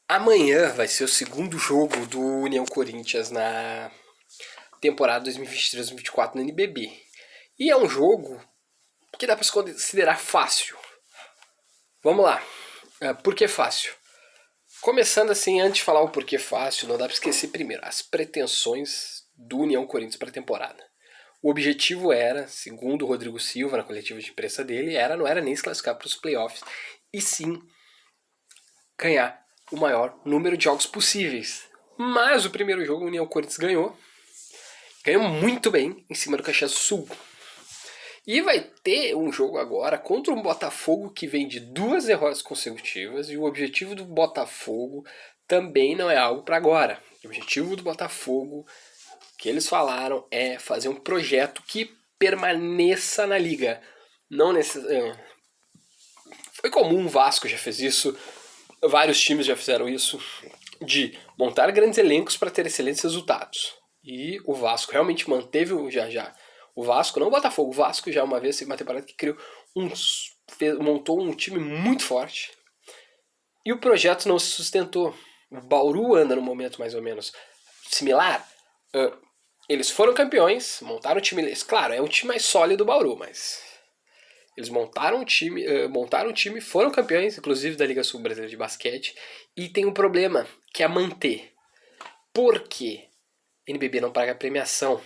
Amanhã vai ser o segundo jogo do União Corinthians na temporada 2023-2024 no NBB. E é um jogo que dá para se considerar fácil. Vamos lá. Por que fácil? Começando assim, antes de falar o porquê fácil, não dá para esquecer primeiro as pretensões do União Corinthians para a temporada. O objetivo era, segundo o Rodrigo Silva na coletiva de imprensa dele, não era nem se classificar para os playoffs, e sim ganhar o maior número de jogos possíveis. Mas o primeiro jogo o União Corinthians ganhou. Ganhou muito bem em cima do Caxias do Sul. E vai ter um jogo agora contra um Botafogo que vem de 2 derrotas consecutivas. E o objetivo do Botafogo também não é algo para agora. O objetivo do Botafogo, que eles falaram, é fazer um projeto que permaneça na liga. Não necessariamente. Foi comum, o Vasco já fez isso, vários times já fizeram isso, de montar grandes elencos para ter excelentes resultados. E o Vasco realmente manteve o Vasco, não o Botafogo, o Vasco já uma vez, uma temporada que montou um time muito forte. E o projeto não se sustentou. O Bauru anda num momento mais ou menos similar. Eles foram campeões, montaram um time. Claro, é um time mais sólido do Bauru, mas eles montaram um time, foram campeões, inclusive da Liga Sul Brasileira de Basquete, e tem um problema, que é manter. Por quê? NBB não paga premiação.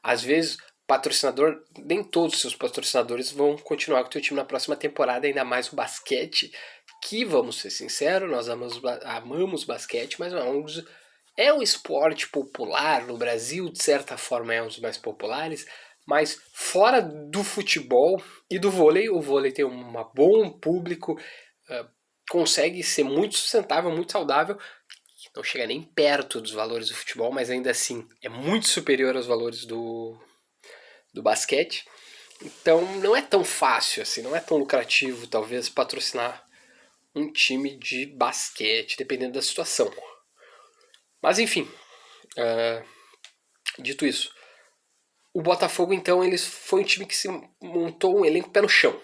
Às vezes, patrocinador, nem todos os seus patrocinadores vão continuar com o teu time na próxima temporada, ainda mais o basquete, que, vamos ser sinceros, nós amamos basquete, mas é um esporte popular no Brasil, de certa forma é um dos mais populares, mas fora do futebol e do vôlei, o vôlei tem um bom público, consegue ser muito sustentável, muito saudável, não chega nem perto dos valores do futebol, mas ainda assim é muito superior aos valores do basquete. Então não é tão fácil assim, não é tão lucrativo talvez patrocinar um time de basquete, dependendo da situação. Mas enfim, dito isso, o Botafogo então foi um time que se montou um elenco pé no chão.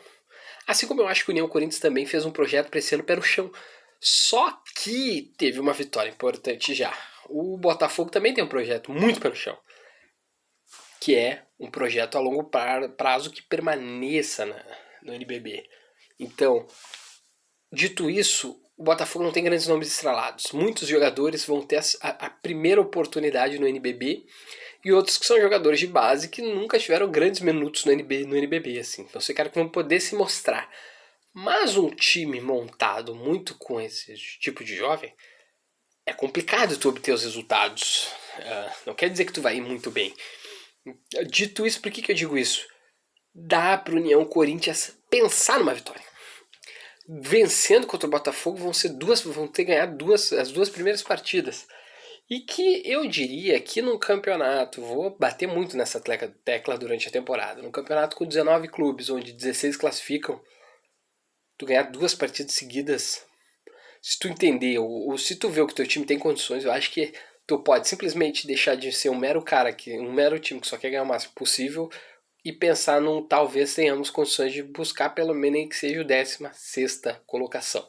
Assim como eu acho que o União Corinthians também fez um projeto para esse ano pé no chão. Só que teve uma vitória importante já. O Botafogo também tem um projeto muito pé no chão, que é um projeto a longo prazo que permaneça no NBB. Então, dito isso, o Botafogo não tem grandes nomes estrelados. Muitos jogadores vão ter a primeira oportunidade no NBB e outros que são jogadores de base que nunca tiveram grandes minutos no NBB. Assim. Então, você quer que vão poder se mostrar. Mas um time montado muito com esse tipo de jovem, é complicado tu obter os resultados. Não quer dizer que tu vai ir muito bem. Dito isso, por que eu digo isso? Dá para o União Corinthians pensar numa vitória. Vencendo contra o Botafogo vão ter ganhado as duas primeiras partidas. E que eu diria que num campeonato, vou bater muito nessa tecla durante a temporada, num campeonato com 19 clubes, onde 16 classificam, tu ganhar 2 partidas seguidas, se tu entender, ou se tu vê que o teu time tem condições, eu acho que tu pode simplesmente deixar de ser um mero time que só quer ganhar o máximo possível e pensar num talvez tenhamos condições de buscar pelo menos nem que seja o 16ª colocação.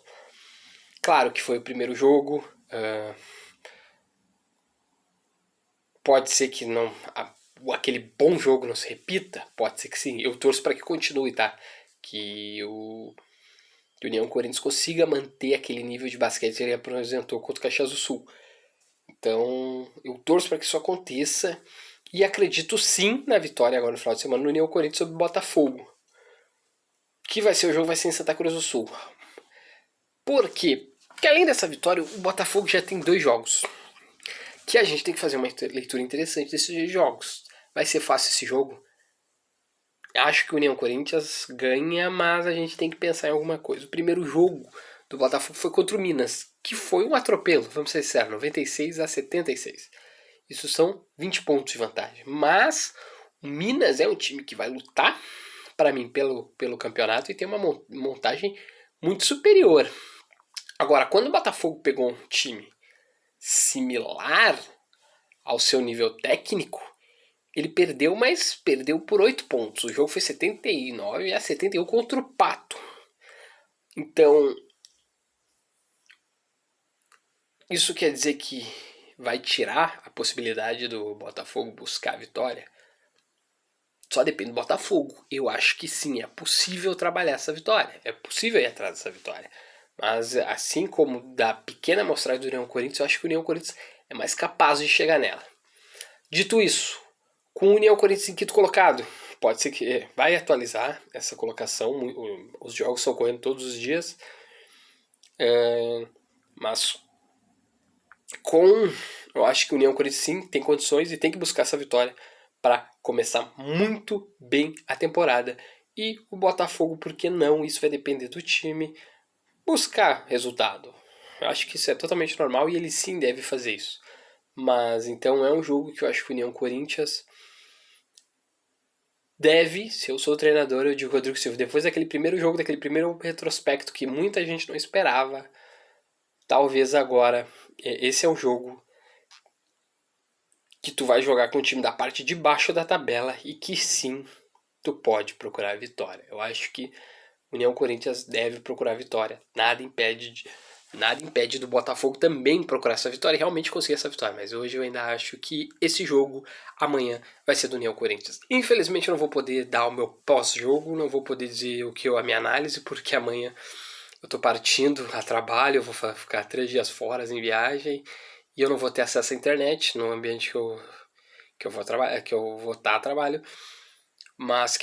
Claro que foi o primeiro jogo, pode ser que não aquele bom jogo não se repita, pode ser que sim, eu torço para que continue, tá? Que o União Corinthians consiga manter aquele nível de basquete que ele apresentou contra o Caxias do Sul. Então, eu torço para que isso aconteça e acredito sim na vitória agora no final de semana no União Corinthians sobre o Botafogo. Que vai ser o jogo, vai ser em Santa Cruz do Sul. Por quê? Porque além dessa vitória, o Botafogo já tem 2 jogos. Que a gente tem que fazer uma leitura interessante desses jogos. Vai ser fácil esse jogo? Acho que o União Corinthians ganha, mas a gente tem que pensar em alguma coisa. O primeiro jogo do Botafogo foi contra o Minas, que foi um atropelo, vamos ser sinceros, 96-76. Isso são 20 pontos de vantagem. Mas o Minas é um time que vai lutar, para mim, pelo campeonato e tem uma montagem muito superior. Agora, quando o Botafogo pegou um time similar ao seu nível técnico, ele perdeu, mas perdeu por 8 pontos. O jogo foi 79-71 contra o Pato. Então, Isso quer dizer que vai tirar a possibilidade do Botafogo buscar a vitória? Só depende do Botafogo. Eu acho que sim, é possível trabalhar essa vitória. É possível ir atrás dessa vitória. Mas assim como da pequena amostragem do União Corinthians, eu acho que o União Corinthians é mais capaz de chegar nela. Dito isso, com o União Corinthians em quinto colocado, pode ser que vai atualizar essa colocação. Os jogos estão ocorrendo todos os dias. Mas eu acho que o União Corinthians sim tem condições e tem que buscar essa vitória para começar muito bem a temporada. E o Botafogo, por que não? Isso vai depender do time buscar resultado. Eu acho que isso é totalmente normal e ele sim deve fazer isso. Mas então é um jogo que eu acho que o União Corinthians deve, se eu sou o treinador, eu digo Rodrigo Silva, depois daquele primeiro jogo, daquele primeiro retrospecto que muita gente não esperava, talvez agora esse é o jogo que tu vai jogar com o time da parte de baixo da tabela e que sim, tu pode procurar a vitória. Eu acho que União Corinthians deve procurar a vitória. Nada impede do Botafogo também procurar essa vitória e realmente conseguir essa vitória. Mas hoje eu ainda acho que esse jogo amanhã vai ser do União Corinthians. Infelizmente eu não vou poder dar o meu pós-jogo, não vou poder dizer a minha análise, porque amanhã eu tô partindo a trabalho, eu vou ficar 3 dias fora em viagem e eu não vou ter acesso à internet no ambiente que eu vou estar a trabalho. Mas